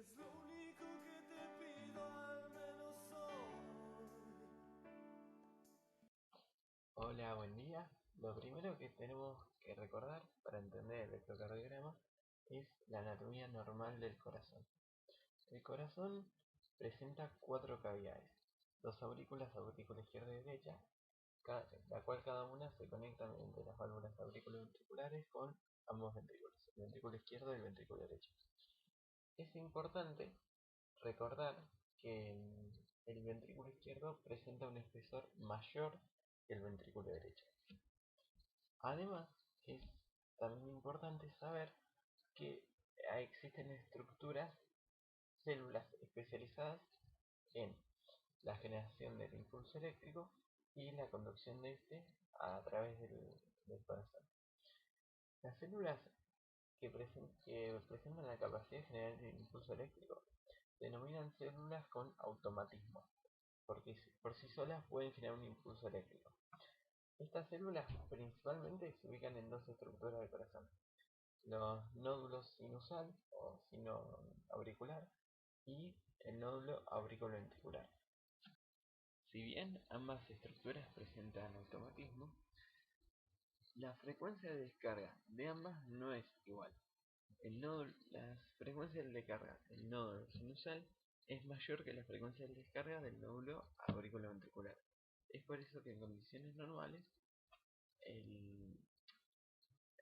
Es lo único que te pido al menos hoy. Hola, buen día. Lo primero que tenemos que recordar para entender el electrocardiograma es la anatomía normal del corazón. El corazón presenta cuatro cavidades, dos aurículas, aurícula izquierda y derecha, la cual cada una se conecta mediante las válvulas auriculoventriculares con ambos ventrículos, el ventrículo izquierdo y el ventrículo derecho. Es importante recordar que el ventrículo izquierdo presenta un espesor mayor que el ventrículo derecho. Además, es también importante saber que existen estructuras, células especializadas en la generación del impulso eléctrico y la conducción de este a través del corazón. Las células que presentan la capacidad de generar el impulso eléctrico se denominan células con automatismo, porque por sí solas pueden generar un impulso eléctrico. Estas células principalmente se ubican en dos estructuras del corazón: los nódulos sinusal o sino auricular y el nódulo auriculoventricular. Si bien ambas estructuras presentan automatismo, la frecuencia de descarga de ambas no es igual. La frecuencia de descarga del nódulo sinusal es mayor que la frecuencia de descarga del nódulo auriculoventricular. Es por eso que en condiciones normales el,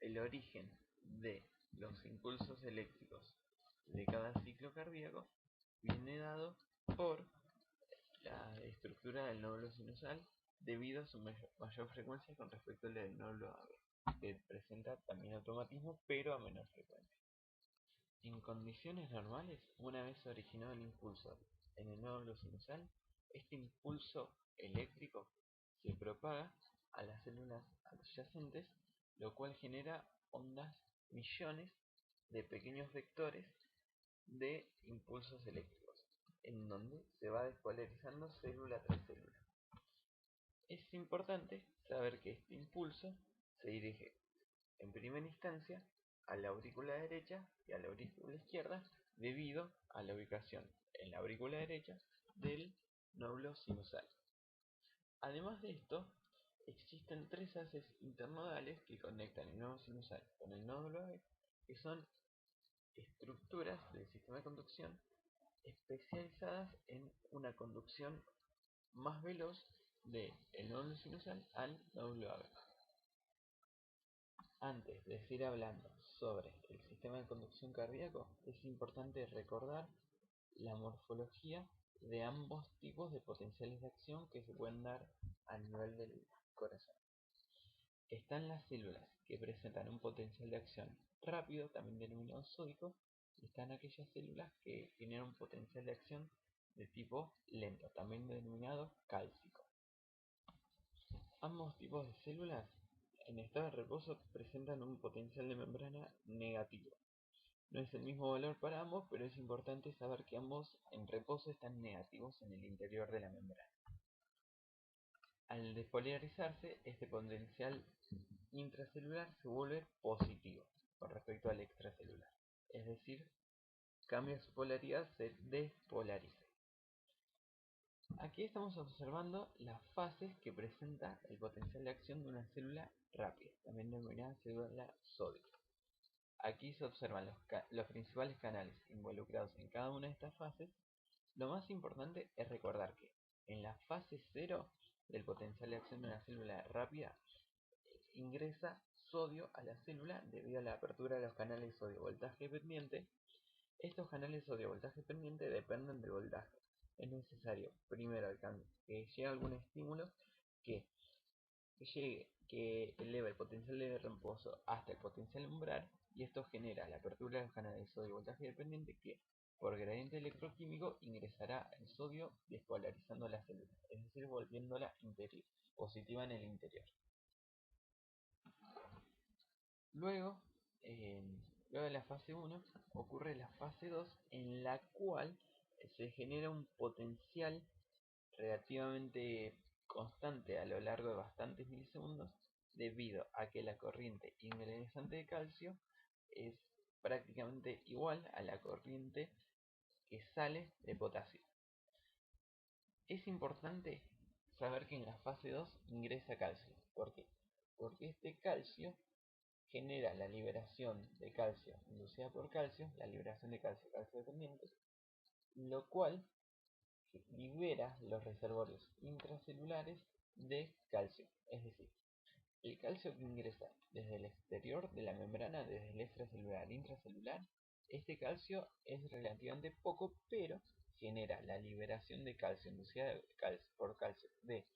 el origen de los impulsos eléctricos de cada ciclo cardíaco viene dado por la estructura del nódulo sinusal debido a su mayor frecuencia con respecto al del nódulo AV, que presenta también automatismo pero a menor frecuencia. En condiciones normales, una vez originado el impulso en el nódulo sinusal, este impulso eléctrico se propaga a las células adyacentes, lo cual genera ondas, millones de pequeños vectores de impulsos eléctricos, en donde se va despolarizando célula tras célula. Es importante saber que este impulso se dirige en primera instancia a la aurícula derecha y a la aurícula izquierda debido a la ubicación en la aurícula derecha del nódulo sinusal. Además de esto, existen tres haces internodales que conectan el nódulo sinusal con el nódulo AV, que son estructuras del sistema de conducción especializadas en una conducción más veloz del nódulo sinusal al nódulo AV. Antes de seguir hablando sobre el sistema de conducción cardíaco, es importante recordar la morfología de ambos tipos de potenciales de acción que se pueden dar a nivel del corazón. Están las células que presentan un potencial de acción rápido, también denominado sódico, y están aquellas células que tienen un potencial de acción de tipo lento, también denominado cálcico. Ambos tipos de células en estado de reposo presentan un potencial de membrana negativo. No es el mismo valor para ambos, pero es importante saber que ambos en reposo están negativos en el interior de la membrana. Al despolarizarse, este potencial intracelular se vuelve positivo con respecto al extracelular, es decir, cambia su polaridad, se despolariza. Aquí estamos observando las fases que presenta el potencial de acción de una célula rápida, también denominada célula sódica. Aquí se observan los principales canales involucrados en cada una de estas fases. Lo más importante es recordar que en la fase 0 del potencial de acción de una célula rápida ingresa sodio a la célula debido a la apertura de los canales sodio-voltaje dependiente. Estos canales sodio-voltaje dependiente dependen del voltaje. Es necesario primero que llegue algún estímulo que que eleva el potencial de reemplazo hasta el potencial umbral, y esto genera la apertura de los canales sodio-voltaje dependiente que, por gradiente electroquímico, ingresará el sodio despolarizando la célula, es decir, volviéndola positiva en el interior. Luego, eh, luego de la fase 1 ocurre la fase 2, en la cual se genera un potencial relativamente constante a lo largo de bastantes milisegundos, debido a que la corriente ingresante de calcio es prácticamente igual a la corriente que sale de potasio. Es importante saber que en la fase 2 ingresa calcio. ¿Por qué? Porque este calcio genera la liberación de calcio inducida por calcio, la liberación de calcio dependiente, lo cual libera los reservorios intracelulares de calcio. Es decir, el calcio que ingresa desde el exterior de la membrana, desde el extracelular al intracelular, este calcio es relativamente poco, pero genera la liberación de calcio inducida por calcio de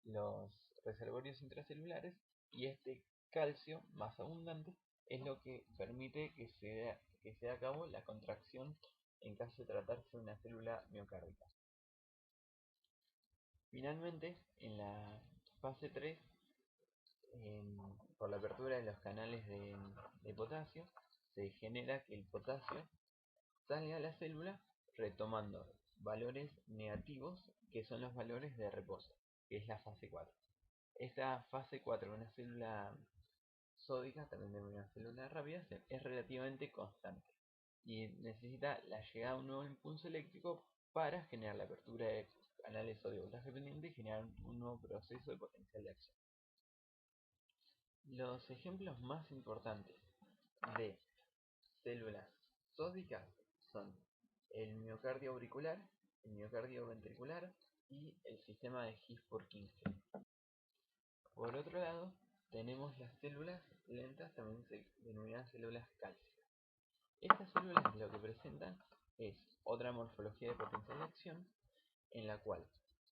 los reservorios intracelulares, y este calcio más abundante es lo que permite que se dé a cabo la contracción en caso de tratarse de una célula miocárdica. Finalmente, en la fase 3, por la apertura de los canales de potasio, se genera que el potasio salga a la célula retomando valores negativos, que son los valores de reposo, que es la fase 4. Esta fase 4 de una célula sódica, también de una célula rápida, es relativamente constante y necesita la llegada de un nuevo impulso eléctrico para generar la apertura de canales sodio-voltaje dependiente y generar un nuevo proceso de potencial de acción. Los ejemplos más importantes de células sódicas son el miocardio auricular, el miocardio ventricular y el sistema de His-Purkinje. Por otro lado, tenemos las células lentas, también se denominan células cálcicas. Estas células lo que presentan es otra morfología de potencial de acción, en la cual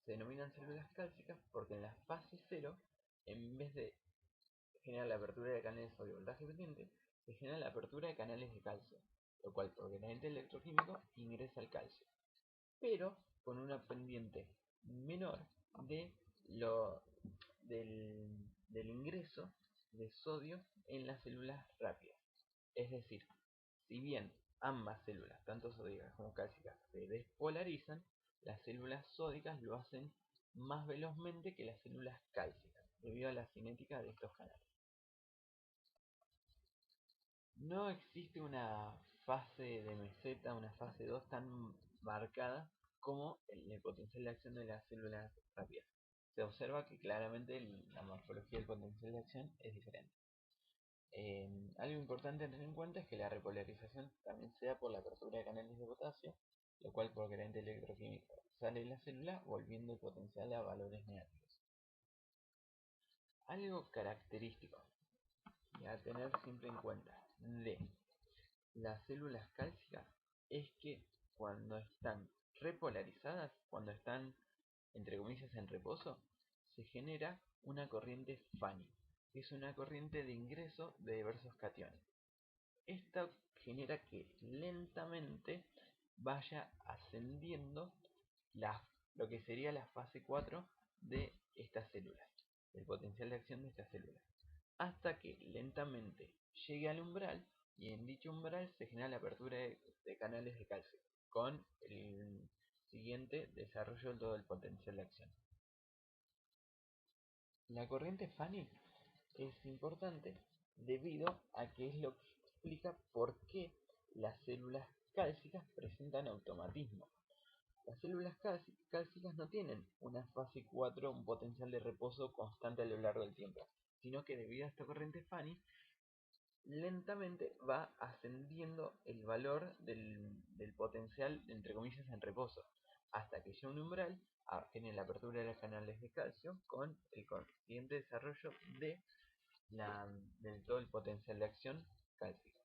se denominan células cálcicas porque en la fase 0, en vez de generar la apertura de canales de voltaje dependiente, se genera la apertura de canales de calcio, lo cual por gradiente electroquímico ingresa el calcio, pero con una pendiente menor de del ingreso de sodio en las células rápidas. Es decir, si bien ambas células, tanto sódicas como cálcicas, se despolarizan, las células sódicas lo hacen más velozmente que las células cálcicas, debido a la cinética de estos canales. No existe una fase de meseta, una fase 2 tan marcada como el potencial de acción de las células rápidas. Se observa que claramente la morfología del potencial de acción es diferente. Algo importante a tener en cuenta es que la repolarización también se da por la apertura de canales de potasio, lo cual por gradiente electroquímico sale de la célula volviendo el potencial a valores negativos. Algo característico y a tener siempre en cuenta de las células cálcicas es que cuando están repolarizadas, cuando están entre comillas en reposo, se genera una corriente Fanny, que es una corriente de ingreso de diversos cationes. Esta genera que lentamente vaya ascendiendo lo que sería la fase 4 de estas células, el potencial de acción de estas células, hasta que lentamente llegue al umbral, y en dicho umbral se genera la apertura de canales de calcio, con el siguiente desarrollo de todo el potencial de acción. La corriente Fanny es importante debido a que es lo que explica por qué las células cálcicas presentan automatismo. Las células cálcicas no tienen una fase 4, un potencial de reposo constante a lo largo del tiempo, sino que debido a esta corriente Fanny, lentamente va ascendiendo el valor del potencial, entre comillas, en reposo, hasta que llega un umbral, tiene la apertura de los canales de calcio con el consiguiente desarrollo del todo el potencial de acción cálcica.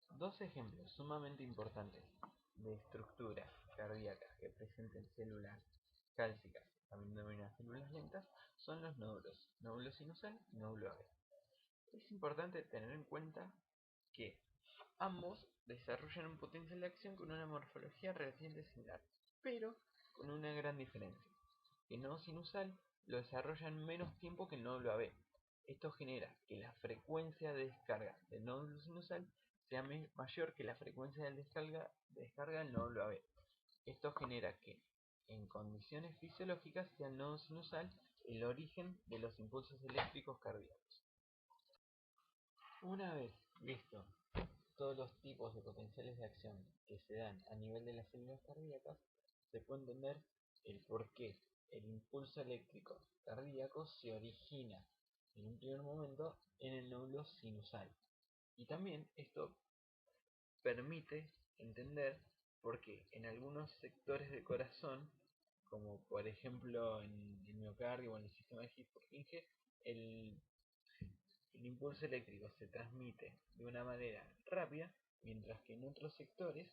Dos ejemplos sumamente importantes de estructuras cardíacas que presenten células cálcicas, también denominadas células lentas, son los nódulos, nódulo sinusal y nódulo AV. Es importante tener en cuenta que ambos desarrollan un potencial de acción con una morfología relativamente similar, pero con una gran diferencia. El nodo sinusal lo desarrolla en menos tiempo que el nódulo AB. Esto genera que la frecuencia de descarga del nódulo sinusal sea mayor que la frecuencia de descarga del nódulo AB. Esto genera que, en condiciones fisiológicas, sea el nodo sinusal el origen de los impulsos eléctricos cardíacos. Una vez visto todos los tipos de potenciales de acción que se dan a nivel de las células cardíacas, se puede entender el por qué el impulso eléctrico cardíaco se origina en un primer momento en el nódulo sinusal. Y también esto permite entender por qué en algunos sectores del corazón, como por ejemplo en el miocardio o en el sistema de His-Purkinje, el impulso eléctrico se transmite de una manera rápida, mientras que en otros sectores,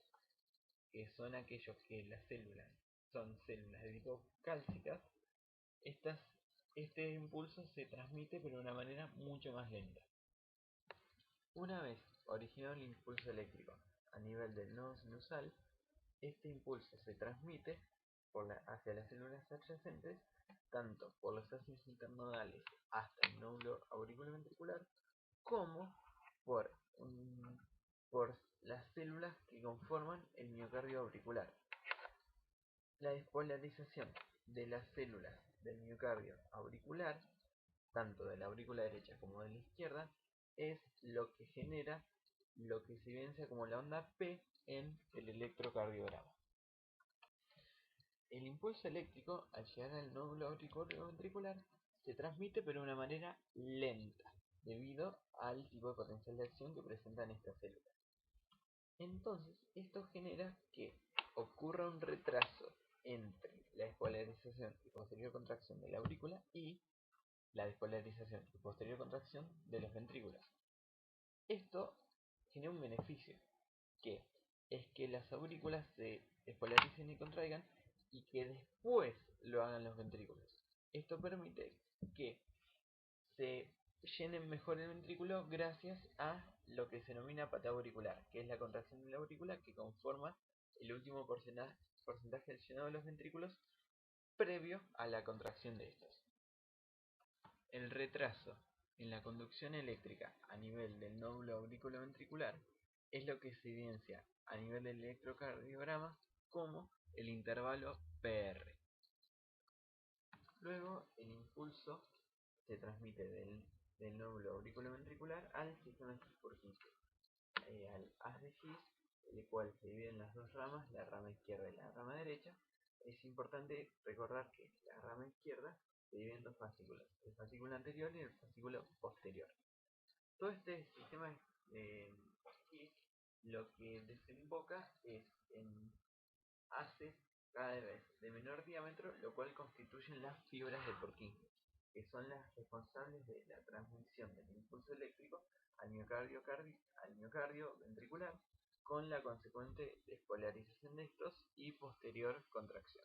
que son aquellos que las células son células de tipo cálcicas, este impulso se transmite pero de una manera mucho más lenta. Una vez originado el impulso eléctrico a nivel del nodo sinusal, este impulso se transmite hacia las células adyacentes, tanto por los haces internodales hasta el nódulo auriculoventricular, como por, por las células que conforman el miocardio auricular. La despolarización de las células del miocardio auricular, tanto de la aurícula derecha como de la izquierda, es lo que genera lo que se evidencia como la onda P en el electrocardiograma. El impulso eléctrico, al llegar al nódulo auriculoventricular, se transmite pero de una manera lenta, debido al tipo de potencial de acción que presentan estas células. Entonces, esto genera que ocurra un retraso entre la despolarización y posterior contracción de la aurícula y la despolarización y posterior contracción de los ventrículos. Esto genera un beneficio, que es que las aurículas se despolaricen y contraigan y que después lo hagan los ventrículos. Esto permite que se llenen mejor el ventrículo gracias a lo que se denomina patada auricular, que es la contracción de la aurícula que conforma el último porcentaje del llenado de los ventrículos previo a la contracción de estos. El retraso en la conducción eléctrica a nivel del nódulo auriculoventricular es lo que se evidencia a nivel del electrocardiograma como el intervalo PR. Luego el impulso se transmite del nódulo auriculoventricular al sistema His-Purkinje, al haz de His, el cual se divide en las dos ramas, la rama izquierda y la rama derecha. Es importante recordar que la rama izquierda se divide en dos fascículos, el fascículo anterior y el fascículo posterior. Todo este sistema His lo que desemboca es en haces cada vez de menor diámetro, lo cual constituyen las fibras de Purkinje, que son las responsables de la transmisión del impulso eléctrico al miocardio ventricular, con la consecuente despolarización de estos y posterior contracción.